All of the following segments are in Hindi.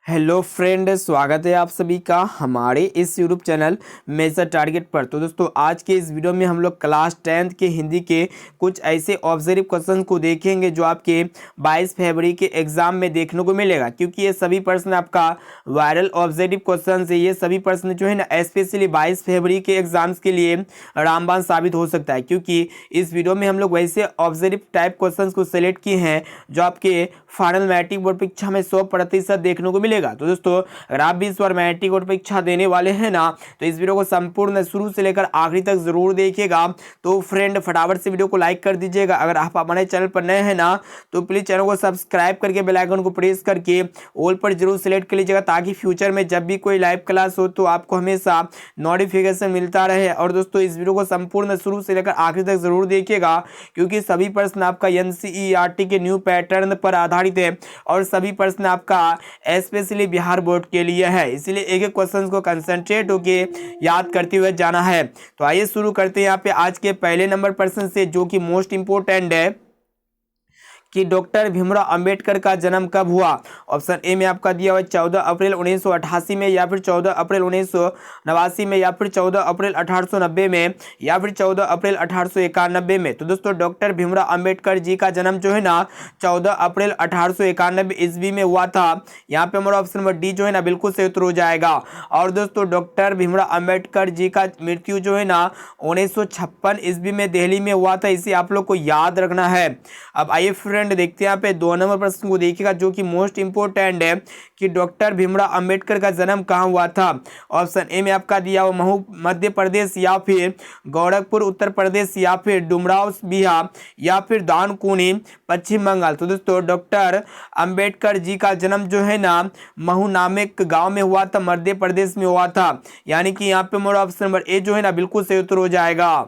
हेलो फ्रेंड, स्वागत है आप सभी का हमारे इस यूट्यूब चैनल मेजर टारगेट पर। तो दोस्तों, आज के इस वीडियो में हम लोग क्लास 10th के हिंदी के कुछ ऐसे ऑब्जर्व क्वेश्चन को देखेंगे जो आपके 22 फरवरी के एग्जाम में देखने को मिलेगा, क्योंकि ये सभी प्रश्न आपका वायरल ऑब्जर्व क्वेश्चन है। ये सभी प्रश्न जो है ना स्पेशली 22 फरवरी के एग्जाम्स के लिए रामबाण साबित हो सकता है, क्योंकि इस वीडियो में हम लोग वैसे ऑब्जर्व टाइप क्वेश्चन को सिलेक्ट किए हैं जो आपके फाइनल मैट्रिक बोर्ड परीक्षा में 100% देखने को मिलेगा। तो दोस्तों, अगर आप भी इस बार मैट्रिक बोर्ड परीक्षा देने वाले हैं ना, तो इस वीडियो को संपूर्ण शुरू से लेकर आखिरी तक जरूर देखिएगा। तो फ्रेंड, फटाफट से वीडियो को लाइक कर दीजिएगा। अगर आप हमारे चैनल पर नए हैं ना, तो प्लीज चैनल को सब्सक्राइब करके बेल आइकन को प्रेस करके ऑल पर जरूर सिलेक्ट कर लीजिएगा, ताकि फ्यूचर में जब भी कोई लाइव क्लास हो तो आपको हमेशा नोटिफिकेशन मिलता रहे। और दोस्तों, इस वीडियो को संपूर्ण शुरू से लेकर आखिरी तक जरूर देखिएगा, क्योंकि सभी प्रश्न आपका एनसीईआरटी के न्यू पैटर्न पर आधारित है और सभी प्रश्न आपका स्पेशली बिहार बोर्ड के लिए है। इसलिए एक एक क्वेश्चन को कंसंट्रेट होके याद करते हुए जाना है। तो आइए शुरू करते हैं यहाँ पे आज के पहले नंबर प्रश्न से, जो कि मोस्ट इंपोर्टेंट है कि डॉक्टर भीमराव अंबेडकर का जन्म कब हुआ। ऑप्शन ए में आपका दिया हुआ 14 अप्रैल 1988 में, या फिर 14 अप्रैल 1989 में, या फिर 14 अप्रैल 1890 में, या फिर 14 अप्रैल 1891 में। तो दोस्तों, डॉक्टर भीमराव अंबेडकर जी का जन्म जो है ना 14 अप्रैल 1891 ईस्वी में हुआ था। यहाँ पे हमारा ऑप्शन नंबर डी जो है ना बिल्कुल सही उत्तर हो जाएगा। और दोस्तों, डॉक्टर भीमराव अंबेडकर जी का मृत्यु जो है ना 1956 ईस्वी में दिल्ली में हुआ था। इसे आप लोग को याद रखना है। अब आइए फ्रेंड, देखते हैं यहाँ पे 2 नंबर प्रश्न को देखिएगा, जो कि मोस्ट इंपोर्टेंट है कि डॉक्टर भीमराव अंबेडकर का जन्म कहाँ हुआ था। ऑप्शन ए में आपका दिया हुआ महू मध्य प्रदेश, या फिर गोरखपुर उत्तर प्रदेश, या फिर डुमराव बिहार, या फिर दानकुनी पश्चिम बंगाल। तो दोस्तों, डॉक्टर अंबेडकर जी का जन्म जो है ना महू नामक गांव में हुआ था, मध्य प्रदेश में हुआ था। यानी कि यहाँ पे मेरा ऑप्शन नंबर ए जो है ना बिल्कुल सही उत्तर हो जाएगा।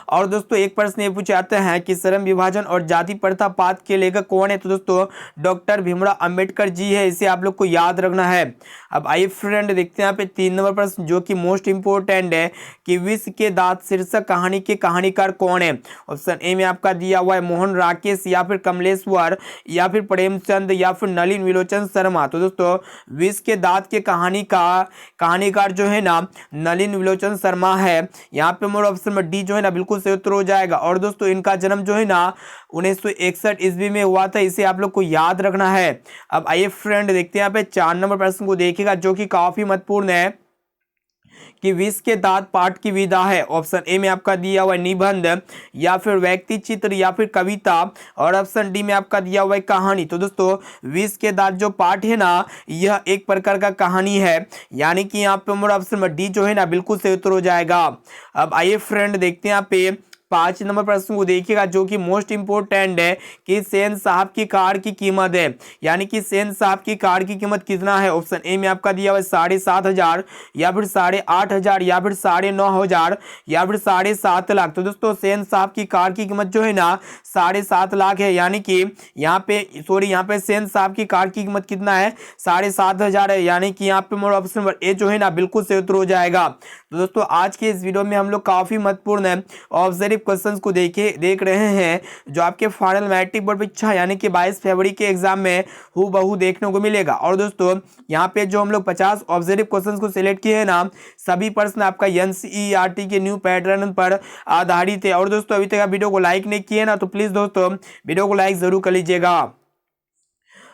और दोस्तों, एक प्रश्न ये पूछे जाते हैं कि श्रम विभाजन और जाति प्रथा पात के लेखक कौन है। तो दोस्तों, डॉक्टर भीमराव अंबेडकर जी है। इसे आप लोग को याद रखना है। अब आइए फ्रेंड, देखते हैं यहाँ पे 3 नंबर प्रश्न, जो कि मोस्ट इंपोर्टेंट है कि विश्व के दांत शीर्षक कहानी के कहानीकार कौन है। ऑप्शन ए में आपका दिया हुआ है मोहन राकेश, या फिर कमलेश्वर, या फिर प्रेमचंद, या फिर नलिन विलोचन शर्मा। तो दोस्तों, विश्व के दांत के कहानीकार जो है ना नलिन विलोचन शर्मा है। यहाँ पे मेरा ऑप्शन नंबर डी जो है ना बिल्कुल सही उत्तर हो जाएगा। और दोस्तों, इनका जन्म जो है ना 1961 ईस्वी में हुआ था। इसे आप लोग को याद रखना है। अब आइए फ्रेंड, देखते हैं यहाँ पे 4 नंबर प्रश्न को देखिएगा, जो कि काफी महत्वपूर्ण है कि विश्व के दांत पाठ की विधा है। ऑप्शन ए में आपका दिया हुआ है निबंध, या फिर व्यक्ति चित्र, या फिर कविता, और ऑप्शन डी में आपका दिया हुआ है कहानी। तो दोस्तों, विश्व के दांत जो पाठ है ना, यह एक प्रकार का कहानी है। यानी कि यहाँ पे हमारा ऑप्शन नंबर डी जो है ना बिल्कुल सही उत्तर हो जाएगा। अब आइए फ्रेंड, देखते हैं यहाँ पे 5 नंबर प्रश्न को देखिएगा, जो कि मोस्ट इंपोर्टेंट है कि सेन साहब की कार की कीमत है। यानी कि सेन साहब की कार की कीमत कितना है। ऑप्शन ए में आपका दिया हुआ है 7,500, या फिर 8,500, या फिर 9,500, या फिर 7.5 लाख। तो दोस्तों, सेन साहब की कार की कीमत जो है ना 7.5 लाख है। यानी कि यहाँ पे सेन साहब की कार की कीमत कितना है, 7,500 है। यानी कि यहाँ पे मेरा ऑप्शन नंबर ए जो है ना बिल्कुल सही उत्तर हो जाएगा। तो दोस्तों, आज के इस वीडियो में हम लोग काफी महत्वपूर्ण है ऑब्जर्व क्वेश्चंस को देख रहे हैं, जो आपके फाइनल मैट्रिक बोर्ड परीक्षा यानी कि 22 फरवरी के एग्जाम में हूबहू देखने को मिलेगा। और दोस्तों, यहाँ पे जो हम लोग 50 ऑब्जर्व क्वेश्चंस को सिलेक्ट किए हैं ना, सभी प्रश्न आपका एनसीईआरटी के न्यू पैटर्न पर आधारित है। और दोस्तों, अभी तक आप वीडियो को लाइक नहीं किए ना, तो प्लीज दोस्तों वीडियो को लाइक जरूर कर लीजिएगा।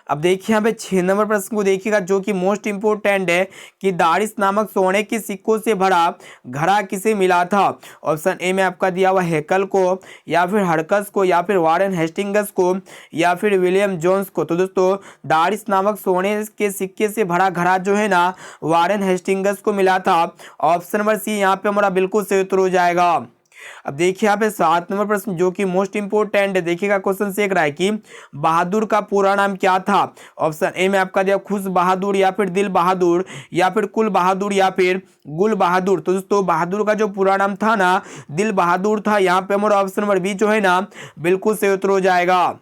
अब देखिए यहाँ पे 6 नंबर प्रश्न को देखिएगा, जो कि मोस्ट इंपोर्टेंट है कि दारिस नामक सोने के सिक्कों से भरा घड़ा किसे मिला था। ऑप्शन ए में आपका दिया हुआ हेकल को, या फिर हरकस को, या फिर वारेन हेस्टिंग्स को, या फिर विलियम जोन्स को। तो दोस्तों, दारिस नामक सोने के सिक्के से भरा घड़ा जो है ना वारेन हेस्टिंग्स को मिला था। ऑप्शन नंबर सी यहाँ पे हमारा बिल्कुल सही उत्तर हो जाएगा। अब देखिए यहाँ पे 7 नंबर प्रश्न, जो कि मोस्ट इंपोर्टेंट है। देखिएगा क्वेश्चन से एक रहा है कि बहादुर का पूरा नाम क्या था। ऑप्शन ए में आपका दिया खुश बहादुर, या फिर दिल बहादुर, या फिर कुल बहादुर, या फिर गुल बहादुर। तो दोस्तों, बहादुर का जो पूरा नाम था ना दिल बहादुर था। यहाँ पे हमारा ऑप्शन नंबर बी जो है ना बिल्कुल सही उत्तर हो जाएगा।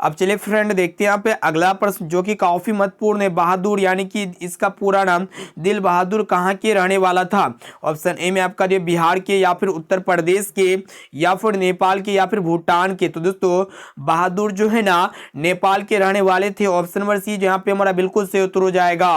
अब चलिए फ्रेंड देखते हैं यहाँ पे अगला प्रश्न जो कि काफी महत्वपूर्ण है। बहादुर यानी कि इसका पूरा नाम दिल बहादुर कहाँ के रहने वाला था? ऑप्शन ए में आपका जो बिहार के, या फिर उत्तर प्रदेश के, या फिर नेपाल के, या फिर भूटान के। तो दोस्तों बहादुर जो है ना नेपाल के रहने वाले थे। ऑप्शन नंबर सी जो यहाँ पे हमारा बिल्कुल सही उत्तर हो जाएगा।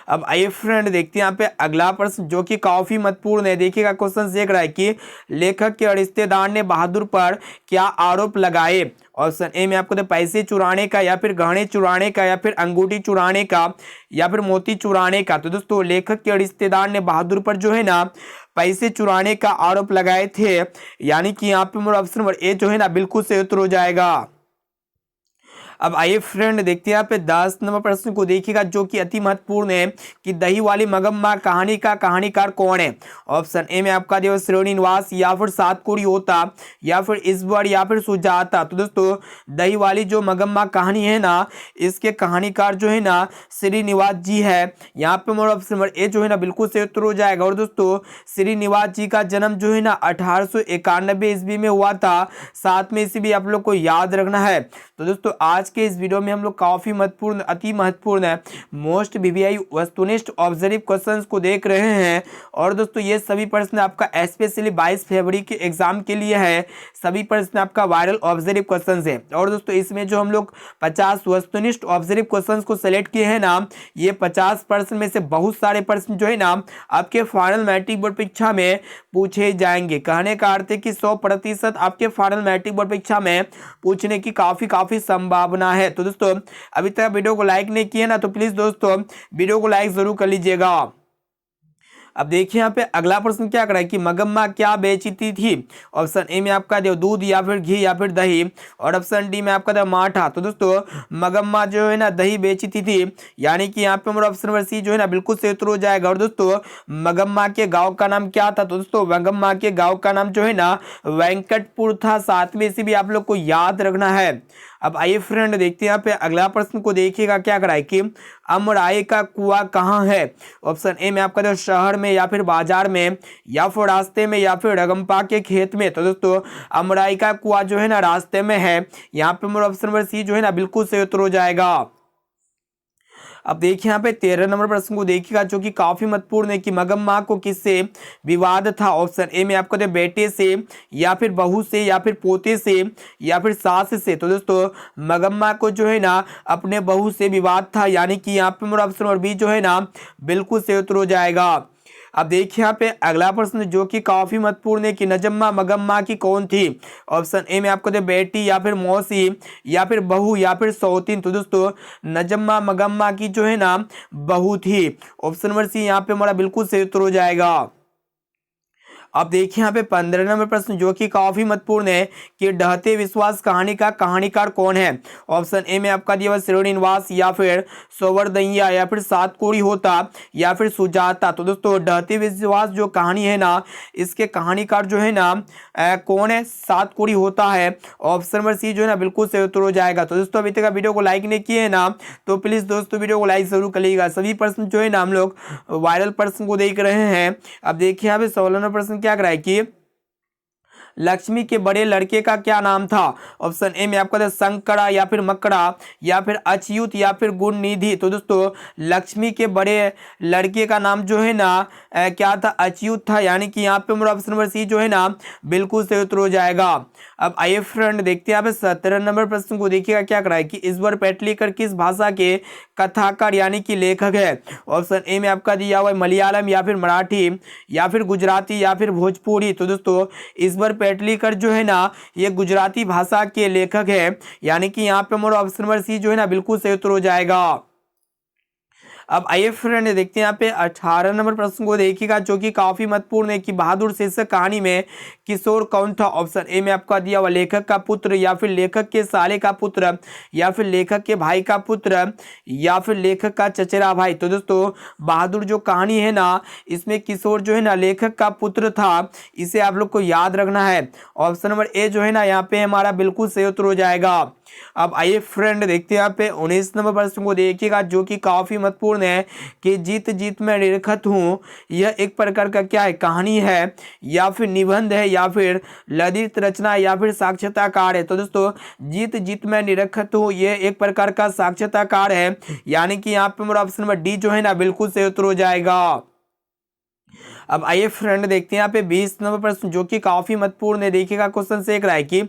अब आइए फ्रेंड देखते हैं यहाँ पे अगला प्रश्न जो कि काफी महत्वपूर्ण है। देखिएगा क्वेश्चन देख रहा है कि लेखक के रिश्तेदार ने बहादुर पर क्या आरोप लगाए? ऑप्शन ए में आपको तो पैसे चुराने का, या फिर गहने चुराने का, या फिर अंगूठी चुराने का, या फिर मोती चुराने का। तो दोस्तों लेखक के रिश्तेदार ने बहादुर पर जो है ना पैसे चुराने का आरोप लगाए थे, यानी कि यहाँ पे मेरा ऑप्शन नंबर ए जो है ना बिल्कुल सही उत्तर हो जाएगा। अब आइए फ्रेंड देखते हैं यहाँ पे 10 नंबर प्रश्न को देखिएगा जो कि अति महत्वपूर्ण है कि दही वाली मगम्मा कहानी का कहानीकार कौन है? ऑप्शन ए में आपका जो श्रीनिवास, या फिर सातकोड़ी होता, या फिर ईश्वर, या फिर सुजाता। तो दोस्तों दही वाली जो मगम्मा कहानी है ना इसके कहानीकार जो है ना श्रीनिवास जी है। यहाँ पे मेरा ऑप्शन नंबर ए जो है ना बिल्कुल सही उत्तर हो जाएगा। और दोस्तों श्रीनिवास जी का जन्म जो है ना 1891 ईस्वी में हुआ था। साथ में इसी भी आप लोग को याद रखना है। तो दोस्तों आज के इस वीडियो में हम लोग काफी महत्वपूर्ण, अति महत्वपूर्ण है, मोस्ट वीवीआई वस्तुनिष्ठ ऑब्जर्व क्वेश्चंस को देख रहे हैं। और दोस्तों ये सभी प्रश्न आपका स्पेशली 22 फरवरी के एग्जाम के लिए है। सभी प्रश्न आपका वायरल ऑब्जर्व क्वेश्चंस है। और दोस्तों इसमें जो हम लोग 50 वस्तुनिष्ठ ऑब्जर्व क्वेश्चंस को सिलेक्ट किए हैं ना, ये 50 प्रश्न में से बहुत सारे प्रश्न जो है ना आपके फाइनल मैट्रिक बोर्ड परीक्षा में पूछे जाएंगे। कहने का अर्थ है कि 100% आपके फाइनल मैट्रिक बोर्ड परीक्षा में पूछने की काफी संभावना है। तो दोस्तों अभी तक वीडियो को लाइक नहीं किया ना तो प्लीज दोस्तों वीडियो को लाइक जरूर कर लीजिएगा। अब देखिए यहाँ पे अगला प्रश्न क्या कर रहा है कि मगम्मा क्या बेचती थी? ऑप्शन ए में आपका जो दूध, या फिर घी, या फिर दही, और ऑप्शन डी में आपका जो माठा। तो दोस्तों मगम्मा जो है ना दही बेचती थी, यानी कि यहाँ पे हमारा ऑप्शन नंबर सी जो है ना बिल्कुल सही उत्तर हो जाएगा। और दोस्तों मगम्मा के गाँव का नाम क्या था? तो दोस्तों मगम्मा के गाँव का नाम जो है ना वेंकटपुर था। साथ में इसे भी आप लोग को याद रखना है। अब आइए फ्रेंड देखते हैं यहाँ पे अगला प्रश्न को देखिएगा क्या कराए कि अमराई का कुआं कहाँ है? ऑप्शन ए में आपका जो शहर में, या फिर बाजार में, या फिर रास्ते में, या फिर रगम्पा के खेत में। तो दोस्तों अमराई का कुआं जो है ना रास्ते में है। यहाँ पे मेरा ऑप्शन नंबर सी जो है ना बिल्कुल सही उत्तर हो जाएगा। अब देखिए यहाँ पे 13 नंबर प्रश्न को देखिएगा जो कि काफी महत्वपूर्ण है कि मगम्मा को किससे विवाद था? ऑप्शन ए में आपको तो बेटे से, या फिर बहू से, या फिर पोते से, या फिर सास से। तो दोस्तों मगम्मा को जो है ना अपने बहू से विवाद था, यानी कि यहाँ पे मेरा ऑप्शन नंबर बी जो है ना बिल्कुल सही उत्तर हो जाएगा। अब देखिए यहाँ पे अगला प्रश्न जो कि काफी महत्वपूर्ण है कि नजम्मा मगम्मा की कौन थी? ऑप्शन ए में आपको दे बेटी, या फिर मौसी, या फिर बहू, या फिर सौतीन। तो दोस्तों नजम्मा मगम्मा की जो है ना बहू थी। ऑप्शन नंबर सी यहाँ पे हमारा बिल्कुल सही उत्तर हो जाएगा। अब देखिए यहाँ पे 15 नंबर प्रश्न जो कि काफी महत्वपूर्ण है कि ढहते विश्वास कहानी का कहानीकार कौन है? ऑप्शन ए में आपका दिया हुआ श्रीनिवास, या फिर सोवरदैया, या फिर सातकोड़ी होता, या फिर सुजाता। तो दोस्तों ढहते विश्वास जो कहानी है ना इसके कहानीकार जो है ना कौन है? सातकोड़ी होता है। ऑप्शन नंबर सी जो है ना बिल्कुल सही उत्तर हो जाएगा। तो दोस्तों अभी तक वीडियो को लाइक नहीं किए ना तो प्लीज दोस्तों वीडियो को लाइक जरूर करिएगा। सभी प्रश्न जो है ना हम लोग वायरल प्रश्न को देख रहे हैं। अब देखिए यहाँ पे 16 नंबर प्रश्न क्या कराए कि लक्ष्मी के बड़े लड़के का क्या नाम था? ऑप्शन ए में आपका शंकरा, या फिर मकड़ा, या फिर अच्युत, या फिर गुणनिधि। तो दोस्तों लक्ष्मी के बड़े लड़के का नाम जो है ना क्या था? अच्युत था, यानी कि यहाँ पे मेरा ऑप्शन नंबर सी जो है ना बिल्कुल सही उत्तर हो जाएगा। अब आइए फ्रेंड देखते हैं यहाँ पे 17 नंबर प्रश्न को देखिएगा क्या कराए कि ईश्वर पेटलीकर किस भाषा के कथाकार यानी कि लेखक है? ऑप्शन ए में आपका दिया हुआ है मलयालम, या फिर मराठी, या फिर गुजराती, या फिर भोजपुरी। तो दोस्तों ईश्वर पेटलीकर जो है ना ये गुजराती भाषा के लेखक है, यानी कि यहाँ पे हमारा ऑप्शन नंबर सी जो है ना बिल्कुल सही उत्तर हो जाएगा। अब आइए फ्रेंड देखते हैं यहाँ पे 18 नंबर प्रश्न को देखिएगा जो कि काफी महत्वपूर्ण है कि बहादुर शीर्षक कहानी में किशोर कौन था? ऑप्शन ए में आपका दिया हुआ लेखक का पुत्र, या फिर लेखक के साले का पुत्र, या फिर लेखक के भाई का पुत्र, या फिर लेखक का चचेरा भाई। तो दोस्तों बहादुर जो कहानी है ना इसमें किशोर जो है ना लेखक का पुत्र था, इसे आप लोग को याद रखना है। ऑप्शन नंबर ए जो है ना यहाँ पे हमारा बिल्कुल सही उत्तर हो जाएगा। अब आइए फ्रेंड देखते हैं यहाँ पे 19 नंबर प्रश्न को देखिएगा जो कि काफी महत्वपूर्ण महत्वपूर्ण है कि जीत जीत मैं निरखत हूँ, यह एक प्रकार का क्या है, कहानी है या फिर निबंध है या फिर ललित रचना या फिर साक्षात्कार है। तो दोस्तों जीत जीत मैं निरखत हूँ यह एक प्रकार का साक्षात्कार है, यानी कि यहाँ पे मेरा ऑप्शन नंबर डी जो है ना बिल्कुल सही उत्तर हो जाएगा। अब आइए फ्रेंड देखते हैं यहाँ पे 20 नंबर प्रश्न जो कि काफी महत्वपूर्ण है। देखिएगा क्वेश्चन से एक रहा है कि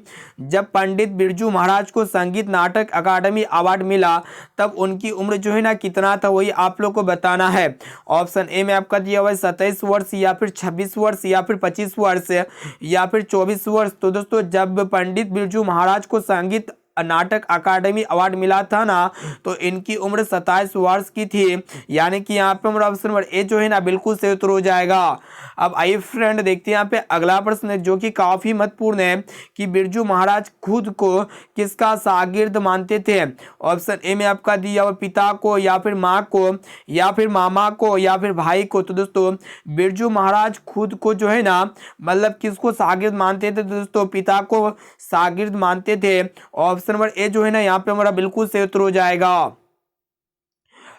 जब पंडित बिरजू महाराज को संगीत नाटक अकादमी अवार्ड मिला तब उनकी उम्र जो है ना कितना था, वही आप लोग को बताना है। ऑप्शन ए में आपका दिया हुआ है 27 वर्ष या फिर 26 वर्ष या फिर 25 वर्ष या फिर 24 वर्ष। तो दोस्तों जब पंडित बिरजू महाराज को संगीत नाटक अकादमी अवार्ड मिला था ना तो इनकी उम्र 27 वर्ष की थी, यानी कि यहाँ पे हमारा ऑप्शन नंबर ए जो है ना बिल्कुल सही उत्तर हो जाएगा। अब आइए फ्रेंड देखते हैं यहाँ पे अगला प्रश्न जो कि काफी महत्वपूर्ण है कि बिरजू महाराज खुद को किसका शागिर्द मानते थे। ऑप्शन ए में आपका दिया हुआ पिता को या फिर माँ को या फिर मामा को या फिर भाई को। तो दोस्तों बिरजू महाराज खुद को जो है ना मतलब किसको शागिर्द मानते थे, तो दोस्तों पिता को शागिर्द मानते थे। ऑप्शन नंबर ए जो है ना यहाँ पे हमारा बिल्कुल सही उत्तर हो जाएगा।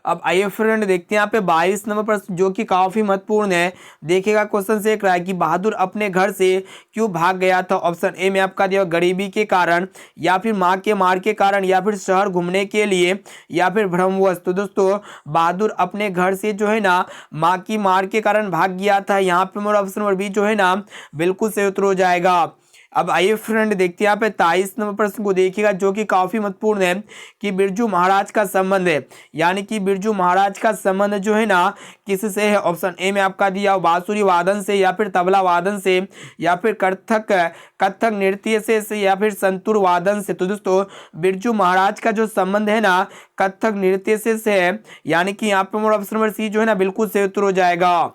अब आइए फ्रेंड देखते हैं यहाँ पे 22 नंबर प्रश्न जो कि काफी महत्वपूर्ण है। देखिएगा क्वेश्चन से एक रहा है कि बहादुर अपने घर से क्यों भाग गया था। ऑप्शन ए में आपका दिया गरीबी के कारण या फिर माँ के मार के कारण या फिर शहर घूमने के लिए या फिर भ्रमवश। तो दोस्तों बहादुर अपने घर से जो है ना माँ की मार के कारण भाग गया था, यहाँ पे मेरा ऑप्शन नंबर बी जो है ना बिल्कुल सही उत्तर हो जाएगा। अब आइए फ्रेंड देखते हैं यहाँ पे 23 नंबर प्रश्न को देखिएगा जो कि काफी महत्वपूर्ण है कि बिरजू महाराज का संबंध है, यानी कि बिरजू महाराज का संबंध जो है ना किससे है। ऑप्शन ए में आपका दिया बांसुरी वादन से या फिर तबला वादन से या फिर कथक नृत्य से या फिर संतूर वादन से। तो दोस्तों बिरजू महाराज का जो संबंध है ना कथक नृत्य से है, यानी कि यहाँ पे ऑप्शन नंबर सी जो है ना बिल्कुल सही उत्तर हो जाएगा।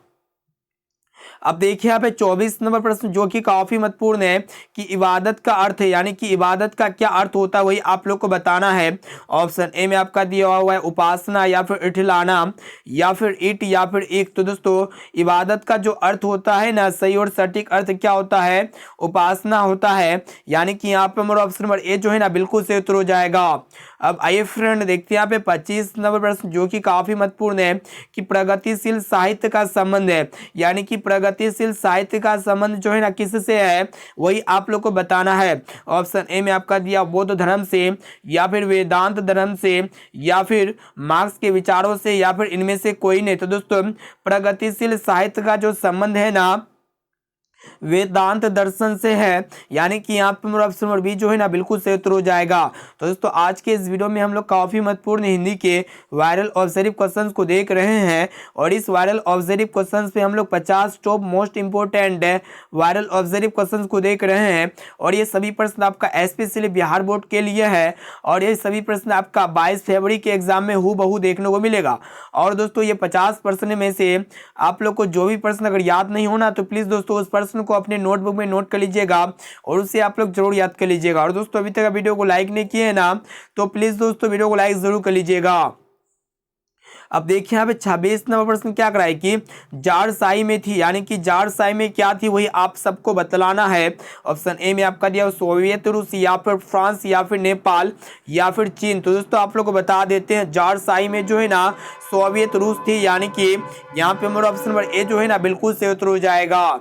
अब देखिए यहाँ पे 24 नंबर प्रश्न जो कि काफी महत्वपूर्ण है कि इबादत का अर्थ है, यानी कि इबादत का क्या अर्थ होता है वही आप लोग को बताना है। ऑप्शन ए में आपका दिया हुआ है उपासना या फिर इठलाना या फिर ईट या फिर एक। तो दोस्तों इबादत का जो अर्थ होता है ना सही और सटीक अर्थ क्या होता है, उपासना होता है, यानी कि यहाँ पे हमारा ऑप्शन नंबर ए जो है ना बिल्कुल सही उत्तर हो जाएगा। अब आइए फ्रेंड देखते हैं यहाँ पे 25 नंबर प्रश्न जो कि काफी महत्वपूर्ण है कि प्रगतिशील साहित्य का संबंध है, यानी कि प्रगतिशील साहित्य का संबंध जो है ना किससे है वही आप लोग को बताना है। ऑप्शन ए में आपका दिया बौद्ध धर्म से या फिर वेदांत धर्म से या फिर मार्क्स के विचारों से या फिर इनमें से कोई नहीं। तो दोस्तों प्रगतिशील साहित्य का जो संबंध है ना वेदांत दर्शन से है, यानी कि यहाँ पे मेरा ऑप्शन नंबर बी जो है ना बिल्कुल सही उत्तर हो जाएगा। तो दोस्तों आज के इस वीडियो में हम लोग काफी महत्वपूर्ण हिंदी के वायरल ऑब्जर्व क्वेश्चंस को देख रहे हैं और इस वायरल ऑब्जर्व क्वेश्चंस पे हम लोग 50 top most important viral observe questions को देख रहे हैं और ये सभी प्रश्न आपका स्पेशली बिहार बोर्ड के लिए है और ये सभी प्रश्न आपका 22 फरवरी के एग्जाम में हूबहू देखने को मिलेगा। और दोस्तों ये 50 प्रश्न में से आप लोग को जो भी प्रश्न अगर याद नहीं होना तो प्लीज दोस्तों उस प्रश्न को अपने नोटबुक में नोट कर लीजिएगा और उसे आप लोग जरूर याद कर लीजिएगा। और दोस्तों अभी तक वीडियो को लाइक नहीं किए हैं ना तो प्लीज दोस्तों वीडियो को लाइक जरूर कर लीजिएगा। अब देखिए यहाँ पे 26 नंबर प्रश्न क्या कराए कि जारशाही में थी, यानी कि जारशाही में क्या थी वही आप सबको बतलाना है। ऑप्शन ए में आपका दिया सोवियत रूस या फिर फ्रांस या फिर नेपाल या फिर चीन। तो दोस्तों आप लोग को बता देते हैं जारशाही में जो है ना सोवियत रूस थी, यानी कि यहाँ पे हमारा ऑप्शन नंबर ए जो है ना बिल्कुल सही उत्तर हो जाएगा।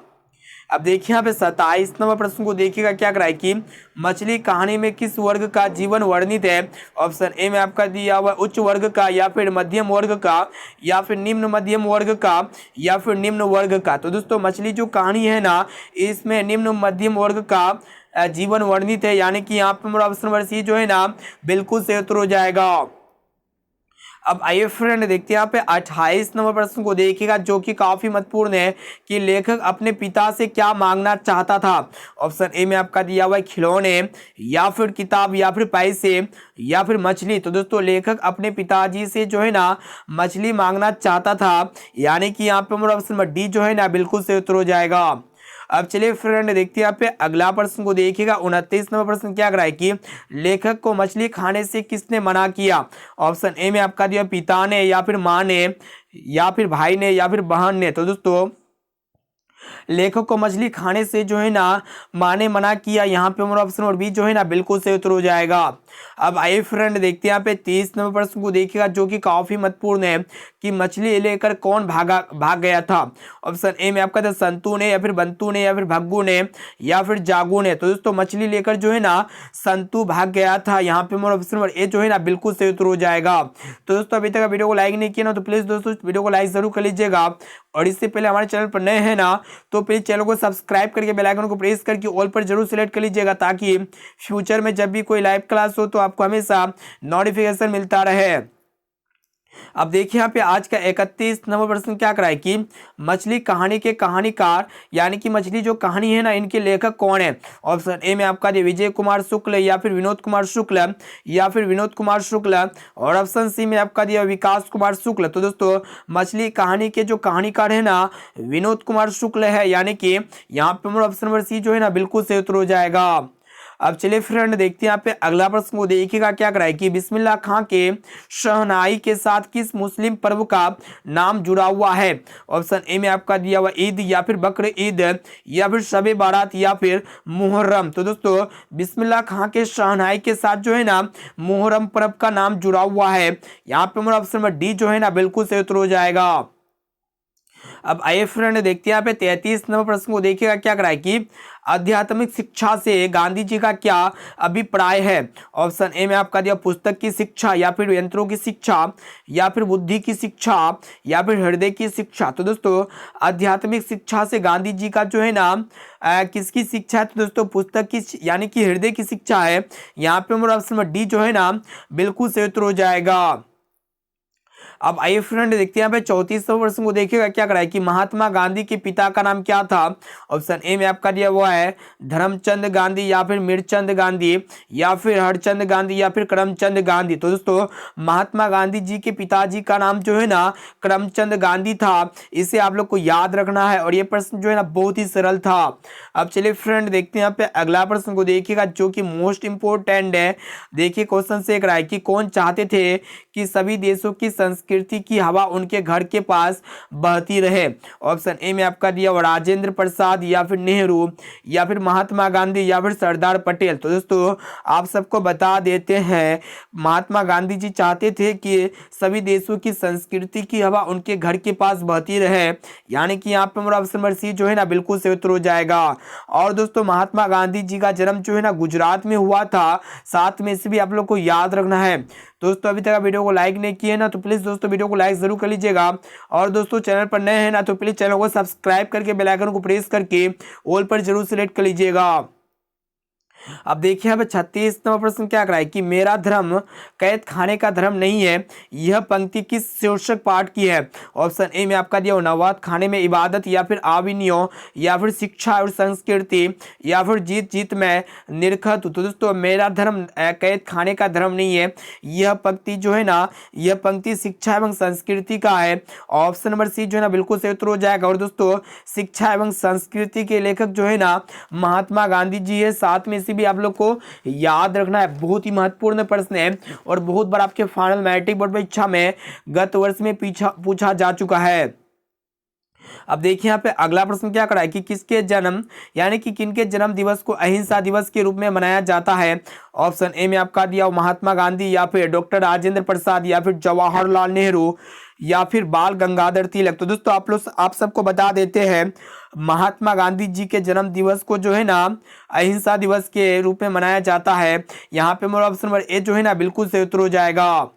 अब देखिए यहाँ पे 27 नंबर प्रश्न को देखिएगा क्या कराए कि मछली कहानी में किस वर्ग का जीवन वर्णित है। ऑप्शन ए में आपका दिया हुआ उच्च वर्ग का या फिर मध्यम वर्ग का या फिर निम्न मध्यम वर्ग का या फिर निम्न वर्ग का। तो दोस्तों मछली जो कहानी है ना इसमें निम्न मध्यम वर्ग का जीवन वर्णित है, यानी कि यहाँ पे हमारा ऑप्शन नंबर सी जो है ना बिल्कुल सही उत्तर हो जाएगा। अब आइए फ्रेंड देखते हैं यहाँ पे 28 नंबर प्रश्न को देखिएगा जो कि काफी महत्वपूर्ण है कि लेखक अपने पिता से क्या मांगना चाहता था। ऑप्शन ए में आपका दिया हुआ है खिलौने या फिर किताब या फिर पैसे या फिर मछली। तो दोस्तों लेखक अपने पिताजी से जो है ना मछली मांगना चाहता था, यानी कि यहाँ पे हमारा ऑप्शन नंबर डी जो है ना बिल्कुल सही उत्तर हो जाएगा। अब चलिए फ्रेंड देखते हैं यहाँ पे अगला प्रश्न को देखिएगा 29 नंबर प्रश्न क्या कराए कि लेखक को मछली खाने से किसने मना किया। ऑप्शन ए में आपका दिया पिता ने या फिर माँ ने या फिर भाई ने या फिर बहन ने। तो दोस्तों लेखक को मछली खाने से जो है ना माँ ने मना किया। यहाँ पे हमारा ऑप्शन नंबर बी जो है ना बिल्कुल सही उत्तर हो जाएगा। अब आइए फ्रेंड देखते हैं यहाँ पे 30 नंबर प्रश्न को देखिएगा जो कि काफी महत्वपूर्ण है कि मछली लेकर कौन भाग गया था। ऑप्शन ए में आपका था संतू ने, या फिर बंतू ने, या फिर भग्गू ने, या फिर जागू ने। तो दोस्तों मछली लेकर जो है ना संतू भाग गया था। यहाँ पे हमारा ऑप्शन नंबर ए जो है ना बिल्कुल सही उत्तर हो जाएगा। तो दोस्तों अभी तक वीडियो को लाइक नहीं किया ना तो प्लीज दोस्तों वीडियो को लाइक जरूर कर लीजिएगा, और इससे पहले हमारे चैनल पर नए हैं ना तो प्लीज चैनल को सब्सक्राइब करके बेल आइकन को प्रेस करके ऑल पर जरूर सिलेक्ट कर लीजिएगा, ताकि फ्यूचर में जब भी कोई लाइव क्लास हो तो आपको हमेशा नोटिफिकेशन मिलता रहे। अब देखिए यहाँ पे आज का 31 नंबर प्रश्न क्या कराए कि मछली कहानी के कहानीकार यानी कि मछली जो कहानी है ना इनके लेखक कौन है। ऑप्शन ए में आपका दिया विजय कुमार शुक्ल, या फिर विनोद कुमार शुक्ल, या फिर विनोद कुमार शुक्ल, और ऑप्शन सी में आपका दिया विकास कुमार शुक्ल। तो दोस्तों मछली कहानी के जो कहानीकार है ना विनोद कुमार शुक्ल है, यानी कि यहाँ पे ऑप्शन नंबर सी जो है ना बिल्कुल सही उत्तर हो जाएगा। अब चलिए फ्रेंड देखते हैं यहाँ पे अगला प्रश्न को देखिएगा क्या कराए कि बिस्मिल्लाह खां के शहनाई के साथ किस मुस्लिम पर्व का नाम जुड़ा हुआ है। ऑप्शन ए में आपका दिया हुआ ईद, या फिर बकर ईद, या फिर शबे बारात, या फिर मुहर्रम। तो दोस्तों बिस्मिल्लाह खां के शहनाई के साथ जो है ना मुहर्रम पर्व का नाम जुड़ा हुआ है। यहाँ पे हमारा ऑप्शन नंबर डी जो है ना बिल्कुल सही उत्तर हो जाएगा। अब आइए फ्रेंड देखते हैं यहाँ पे 33 नंबर प्रश्न को देखिएगा क्या कराए कि आध्यात्मिक शिक्षा से गांधी जी का क्या अभिप्राय है। ऑप्शन ए में आपका दिया पुस्तक की शिक्षा, या फिर यंत्रों की शिक्षा, या फिर बुद्धि की शिक्षा, या फिर हृदय की शिक्षा। तो दोस्तों आध्यात्मिक शिक्षा से गांधी जी का जो है ना किसकी शिक्षा है। तो दोस्तों पुस्तक की यानी कि हृदय की शिक्षा है। यहाँ पे हमारा ऑप्शन नंबर डी जो है ना बिल्कुल सही उत्तर हो जाएगा। अब आइए फ्रेंड देखते हैं यहाँ पे 34वां प्रश्न को देखिएगा क्या कराए कि महात्मा गांधी के पिता का नाम क्या था। ऑप्शन ए में आपका दिया हुआ है धर्मचंद गांधी, या फिर मीरचंद गांधी, या फिर हरचंद गांधी, या फिर करमचंद गांधी। तो दोस्तों महात्मा गांधी जी के पिताजी का नाम जो है ना करमचंद गांधी था। इसे आप लोग को याद रखना है, और ये प्रश्न जो है ना बहुत ही सरल था। अब चलिए फ्रेंड देखते हैं यहाँ पे अगला प्रश्न को देखिएगा जो कि मोस्ट इंपोर्टेंट है। देखिए क्वेश्चन से कराए कि कौन चाहते थे कि सभी देशों की संस्कृति की हवा उनके घर के पास बहती रहे। ऑप्शन ए में आपका दिया राजेंद्र प्रसाद, या फिर नेहरू, या फिर महात्मा गांधी, या फिर सरदार पटेल। तो दोस्तों आप सबको बता देते हैं महात्मा गांधी जी चाहते थे कि सभी देशों की संस्कृति की हवा उनके घर के पास बहती रहे, यानी कि यहाँ पे हमारा ऑप्शन नंबर सी जो है ना बिल्कुल सही उत्तर हो जाएगा। और दोस्तों महात्मा गांधी जी का जन्म जो है ना गुजरात में हुआ था। साथ में इसे भी आप लोग को याद रखना है। दोस्तों अभी तक वीडियो को लाइक नहीं किए ना तो प्लीज दोस्तों वीडियो को लाइक जरूर कर लीजिएगा, और दोस्तों चैनल पर नए हैं ना तो प्लीज चैनल को सब्सक्राइब करके बेल आइकन को प्रेस करके ऑल पर जरूर सिलेक्ट कर लीजिएगा। अब देखिए अब 36 नंबर प्रश्न क्या कराए कि मेरा धर्म कैद खाने का धर्म नहीं है। यह पंक्ति किस शीर्षक पाठ की है। ऑप्शन ए में आपका दिया नवाद खाने में इबादत, या फिर आविनियो, या फिर शिक्षा और संस्कृति, या फिर जीत जीत में निरखत। तो दोस्तों मेरा धर्म कैद खाने का धर्म नहीं है। यह पंक्ति जो है ना यह पंक्ति शिक्षा एवं संस्कृति का है। ऑप्शन नंबर सी जो है ना बिल्कुल सही उत्तर हो जाएगा। और दोस्तों शिक्षा एवं संस्कृति के लेखक जो है ना महात्मा गांधी जी है। साथ में भी आप लोग को याद रखना है, बहुत ही महत्वपूर्ण प्रश्न है, और बहुत बार आपके फाइनल मैट्रिक बोर्ड परीक्षा में गत वर्ष में पूछा जा चुका है। अब देखिए यहाँ पे अगला प्रश्न क्या करा है कि किसके जन्म यानी कि किनके जन्म दिवस को अहिंसा दिवस के रूप में मनाया जाता है। ऑप्शन ए में आपका दिया महात्मा गांधी, या फिर डॉक्टर राजेंद्र प्रसाद, या फिर जवाहरलाल नेहरू, या फिर बाल गंगाधर तिलक। तो दोस्तों आप सबको बता देते हैं महात्मा गांधी जी के जन्म दिवस को जो है ना अहिंसा दिवस के रूप में मनाया जाता है। यहाँ पे मेरा ऑप्शन नंबर ए जो है ना बिल्कुल सही उत्तर हो जाएगा।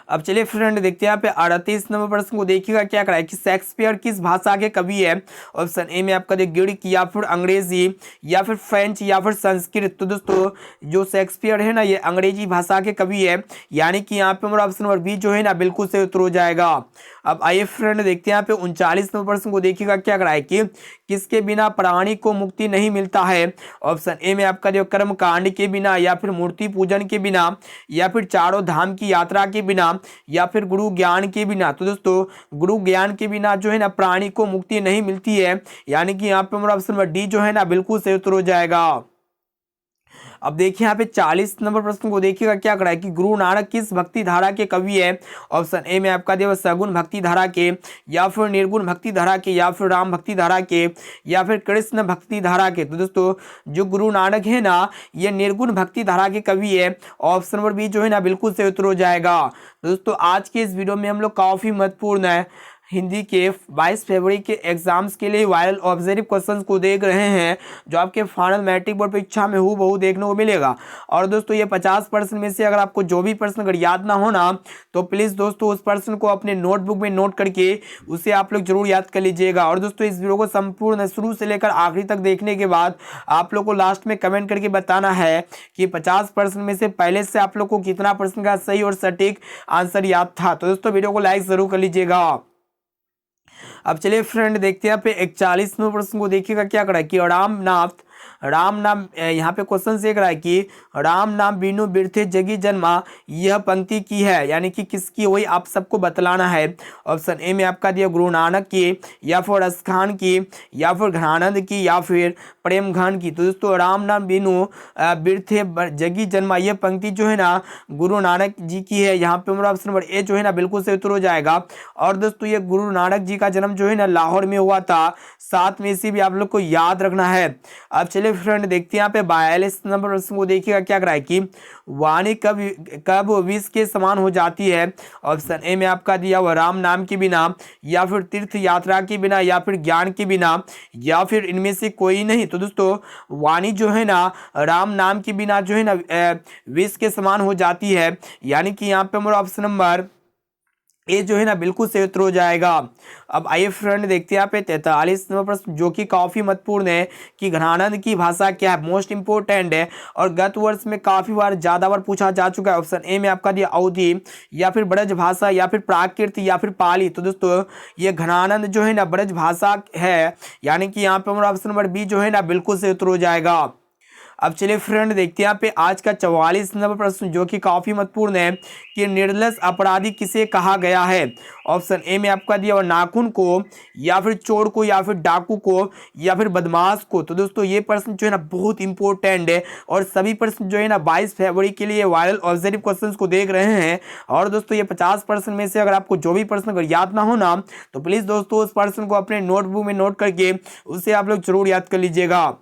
अब चलिए फ्रेंड देखते हैं यहाँ पे 38 नंबर प्रश्न को देखिएगा क्या करा है कि शेक्सपियर किस भाषा के कवि है। ऑप्शन ए में आपका दे ग्रीक, या फिर अंग्रेजी, या फिर फ्रेंच, या फिर संस्कृत। तो दोस्तों जो शेक्सपियर है ना ये अंग्रेजी भाषा के कवि है, यानी कि यहाँ पे हमारा ऑप्शन नंबर बी जो है ना बिल्कुल सही उत्तर हो जाएगा। अब आइए फ्रेंड देखते हैं यहाँ पे 39 नंबर प्रश्न को देखिएगा क्या करा है कि किसके बिना प्राणी को मुक्ति नहीं मिलता है। ऑप्शन ए में आपका जो कर्म कांड के बिना, या फिर मूर्ति पूजन के बिना, या फिर चारों धाम की यात्रा के बिना, या फिर गुरु ज्ञान के बिना। तो दोस्तों गुरु ज्ञान के बिना जो है ना प्राणी को मुक्ति नहीं मिलती है, यानी कि यहाँ पे हमारा ऑप्शन नंबर डी जो है ना बिल्कुल सही उत्तर हो जाएगा। अब देखिए यहाँ पे 40 नंबर प्रश्न को देखिएगा क्या करा है कि गुरु नानक किस भक्ति धारा के कवि है। ऑप्शन ए में आपका दिया सगुण भक्ति धारा के, या फिर निर्गुण भक्ति धारा के, या फिर राम भक्ति धारा के, या फिर कृष्ण भक्ति धारा के। तो दोस्तों जो गुरु नानक है ना, ये निर्गुण भक्ति धारा के कवि है। ऑप्शन नंबर बी जो है ना बिल्कुल सही उत्तर हो जाएगा। दोस्तों आज के इस वीडियो में हम लोग काफी महत्वपूर्ण है हिंदी के 22 फरवरी के एग्जाम्स के लिए वायरल ऑब्जर्व क्वेश्चंस को देख रहे हैं, जो आपके फाइनल मैट्रिक बोर्ड परीक्षा में हूबहू देखने को मिलेगा। और दोस्तों ये 50% में से अगर आपको जो भी प्रश्न अगर याद ना होना तो प्लीज़ दोस्तों उस प्रश्न को अपने नोटबुक में नोट करके उसे आप लोग जरूर याद कर लीजिएगा। और दोस्तों इस वीडियो को संपूर्ण शुरू से लेकर आखिरी तक देखने के बाद आप लोग को लास्ट में कमेंट करके बताना है कि 50% में से पहले से आप लोग को कितना प्रश्न का सही और सटीक आंसर याद था। तो दोस्तों वीडियो को लाइक जरूर कर लीजिएगा। अब चलिए फ्रेंड देखते हैं यहाँ पे 41वें प्रश्न को देखिएगा क्या करा है कि राम नाम यहाँ पे क्वेश्चन से करा है कि राम नाम बीनु बिरथे जगी जन्मा, यह पंक्ति की है, यानी कि किसकी, वही आप सबको बतलाना है। ऑप्शन ए में आपका दिया गुरु नानक की, या फिर रस खान की, या फिर घनानंद की, या फिर प्रेम घन की। तो दोस्तों राम नाम बीनु बिरथे जगी जन्मा, यह पंक्ति जो है ना गुरु नानक जी की है। यहाँ पे हमारा ऑप्शन नंबर ए जो है ना बिल्कुल सही उत्तर हो जाएगा। और दोस्तों ये गुरु नानक जी का जन्म जो है ना लाहौर में हुआ था। 7 में से भी आप लोग को याद रखना है। अब चलिए फ्रेंड देखते हैं यहाँ पे 42 नंबर प्रश्न को देखिएगा क्या करा है कि वाणी कब विष के समान हो जाती है। ऑप्शन ए में आपका दिया हुआ राम नाम के बिना, या फिर तीर्थ यात्रा के बिना, या फिर ज्ञान के बिना, या फिर इनमें से कोई नहीं। तो दोस्तों वाणी जो है ना राम नाम के बिना जो है ना विष के समान हो जाती है, यानी कि यहाँ पे हमारा ऑप्शन नंबर ये जो है ना बिल्कुल सही उत्तर हो जाएगा। अब आइए फ्रेंड देखते हैं यहाँ पे 43 नंबर प्रश्न जो कि काफी महत्वपूर्ण है कि घनानंद की भाषा क्या है, मोस्ट इंपोर्टेंट है और गत वर्ष में काफी बार ज्यादा बार पूछा जा चुका है। ऑप्शन ए में आपका दिया अवधी, या फिर ब्रज भाषा, या फिर प्राकृत, या फिर पाली। तो दोस्तों ये घनानंद जो है ना ब्रज भाषा है, यानी कि यहाँ पे हमारा ऑप्शन नंबर बी जो है ना बिल्कुल सही उत्तर हो जाएगा। अब चलिए फ्रेंड देखते हैं यहाँ पे आज का 44 नंबर प्रश्न जो कि काफी महत्वपूर्ण है कि निर्दोष अपराधी किसे कहा गया है। ऑप्शन ए में आपका दिया हुआ नाखून को, या फिर चोर को, या फिर डाकू को, या फिर बदमाश को। तो दोस्तों ये प्रश्न जो है ना बहुत इंपॉर्टेंट है और सभी प्रश्न जो है ना 22 फरवरी के लिए वायरल ऑब्जर्व क्वेश्चन को देख रहे हैं। और दोस्तों ये 50% में से अगर आपको जो भी प्रश्न अगर याद ना होना तो प्लीज दोस्तों उस प्रश्न को अपने नोटबुक में नोट करके उसे आप लोग जरूर याद कर लीजिएगा।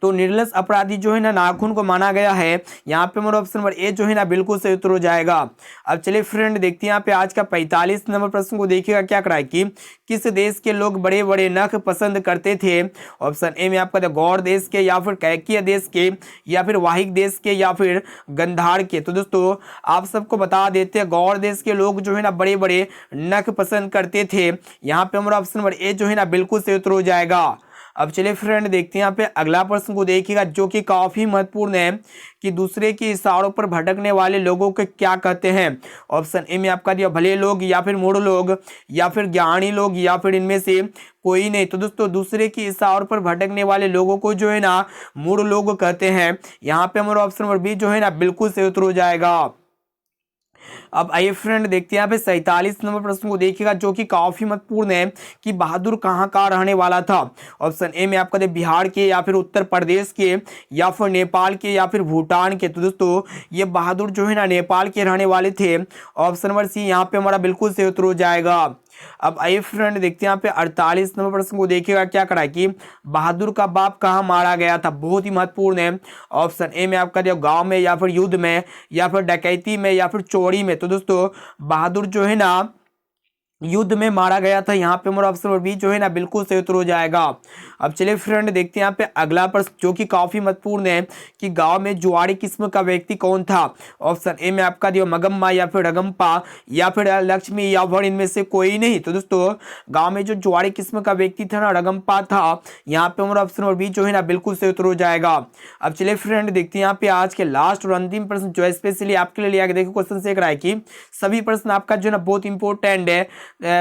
तो निर्दोष अपराधी जो है ना नाखून को माना गया है। यहाँ पे मेरा ऑप्शन नंबर ए जो है ना बिल्कुल सही उत्तर हो जाएगा। अब चलिए फ्रेंड देखते हैं यहाँ पे आज का 45 नंबर प्रश्न को देखिएगा क्या कराए कि किस देश के लोग बड़े बड़े नख पसंद करते थे। ऑप्शन ए में आपका गौड़ देश के, या फिर कैकिया देश के, या फिर वाहिक देश के, या फिर गंधार के। तो दोस्तों आप सबको बता देते हैं गौड़ देश के लोग जो है ना बड़े बड़े नख पसंद करते थे। यहाँ पे हमारा ऑप्शन नंबर ए जो है ना बिल्कुल सही उत्तर हो जाएगा। अब चलिए फ्रेंड देखते हैं यहाँ पे अगला प्रश्न को देखिएगा जो कि काफी महत्वपूर्ण है कि दूसरे के इशारों पर भटकने वाले लोगों को क्या कहते हैं। ऑप्शन ए में आपका दिया भले लोग, या फिर मूढ़ लोग, या फिर ज्ञानी लोग, या फिर इनमें से कोई नहीं। तो दोस्तों दूसरे की इशारों पर भटकने वाले लोगों को जो है ना मूढ़ लोग कहते हैं। यहाँ पे हमारा ऑप्शन नंबर बी जो है ना बिल्कुल सही उत्तर हो जाएगा। अब आइए फ्रेंड देखते हैं यहाँ पे 47 नंबर प्रश्न को देखिएगा जो कि काफी महत्वपूर्ण है कि बहादुर कहाँ का रहने वाला था। ऑप्शन ए में आपका दे बिहार के, या फिर उत्तर प्रदेश के, या फिर नेपाल के, या फिर भूटान के। तो दोस्तों ये बहादुर जो है ना नेपाल के रहने वाले थे। ऑप्शन नंबर सी यहाँ पे हमारा बिल्कुल सही उत्तर हो जाएगा। अब आइए फ्रेंड देखते हैं यहाँ पे 48 नंबर प्रश्न को देखिएगा क्या करा कि बहादुर का बाप कहाँ मारा गया था। बहुत ही महत्वपूर्ण है। ऑप्शन ए में आपका दिया गांव में, या फिर युद्ध में, या फिर डकैती में, या फिर चोरी में। तो दोस्तों बहादुर जो है ना युद्ध में मारा गया था। यहाँ पे हमारा ऑप्शन नंबर बी जो है ना बिल्कुल सही उत्तर हो जाएगा। अब चलिए फ्रेंड देखते हैं यहाँ पे अगला प्रश्न जो कि काफी महत्वपूर्ण है कि गांव में जुआड़ी किस्म का व्यक्ति कौन था। ऑप्शन ए में आपका दिया मगम्मा, या फिर रगम्पा, या फिर लक्ष्मी, या फिर इनमें से कोई नहीं। तो दोस्तों गाँव में जो जुआड़ी किस्म का व्यक्ति था ना रगम्पा था। यहाँ पे हमारा ऑप्शन नंबर बी जो है ना बिल्कुल सही उत्तर हो जाएगा। अब चलिए फ्रेंड देखते हैं यहाँ पे आज के लास्ट और अंतिम प्रश्न जो है स्पेशली आपके लिए लिया गया। देखो क्वेश्चन से कराए कि सभी प्रश्न आपका जो है ना बहुत इंपॉर्टेंट है।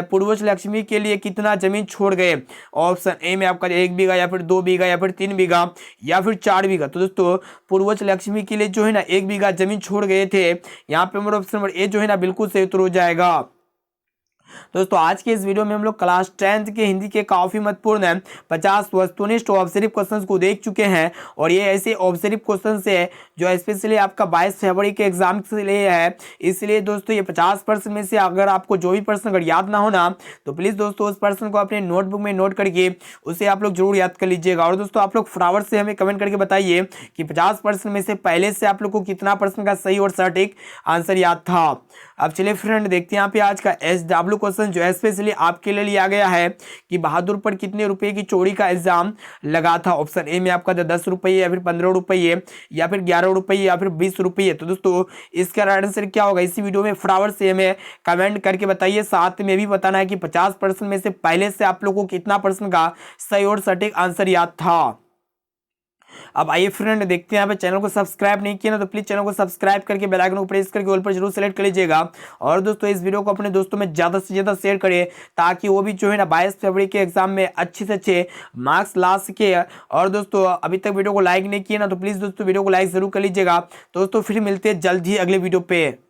पूर्वज लक्ष्मी के लिए कितना जमीन छोड़ गए। ऑप्शन ए में आपका 1 बीघा, या फिर 2 बीघा, या फिर 3 बीघा, या फिर 4 बीघा। तो दोस्तों पूर्वज लक्ष्मी के लिए जो है ना 1 बीघा जमीन छोड़ गए थे। यहाँ पे हमारा ऑप्शन नंबर ए जो है ना बिल्कुल सही उत्तर हो जाएगा। दोस्तों आज के इस वीडियो में हम लोग क्लास 10th के हिंदी के काफ़ी महत्वपूर्ण 50 वस्तुनिष्ठ ऑब्जर्व क्वेश्चंस को देख चुके हैं और ये ऐसे ऑब्जर्व क्वेश्चंस है जो स्पेशली आपका 22 फरवरी के एग्जाम के लिए है। इसलिए दोस्तों ये 50% में से अगर आपको जो भी प्रश्न अगर याद ना होना तो प्लीज़ दोस्तों उस प्रश्न को अपने नोटबुक में नोट करके उसे आप लोग जरूर याद कर लीजिएगा। और दोस्तों आप लोग फटाफट से हमें कमेंट करके बताइए कि 50% में से पहले से आप लोग को कितना प्रश्न का सही और सटीक आंसर याद था। अब चलिए फ्रेंड देखते हैं यहाँ पे आज का SW क्वेश्चन जो स्पेशली आपके लिए लिया गया है कि बहादुर पर कितने रुपए की चोरी का इल्जाम लगा था। ऑप्शन ए में आपका 10 रुपये या फिर 15 रुपये या फिर 11 रुपये या फिर 20 रुपये। तो दोस्तों इसका राइट आंसर क्या होगा इसी वीडियो में फटाफट से हमें कमेंट करके बताइए। साथ में भी बताना है कि 50% में से पहले से आप लोगों को कितना प्रश्न का सही और सटीक आंसर याद था। अब आइए फ्रेंड देखते हैं यहाँ पे चैनल को सब्सक्राइब नहीं किया ना तो प्लीज चैनल को सब्सक्राइब करके बेल आइकन को प्रेस करके ऑल पर जरूर सेलेक्ट कर लीजिएगा। और दोस्तों इस वीडियो को अपने दोस्तों में ज़्यादा से ज़्यादा शेयर करें ताकि वो भी जो है ना 22 फरवरी के एग्जाम में अच्छे से अच्छे मार्क्स ला सके। और दोस्तों अभी तक वीडियो को लाइक नहीं किया ना तो प्लीज़ दोस्तों वीडियो को लाइक जरूर कर लीजिएगा। दोस्तों फिर मिलते हैं जल्द ही अगले वीडियो पे।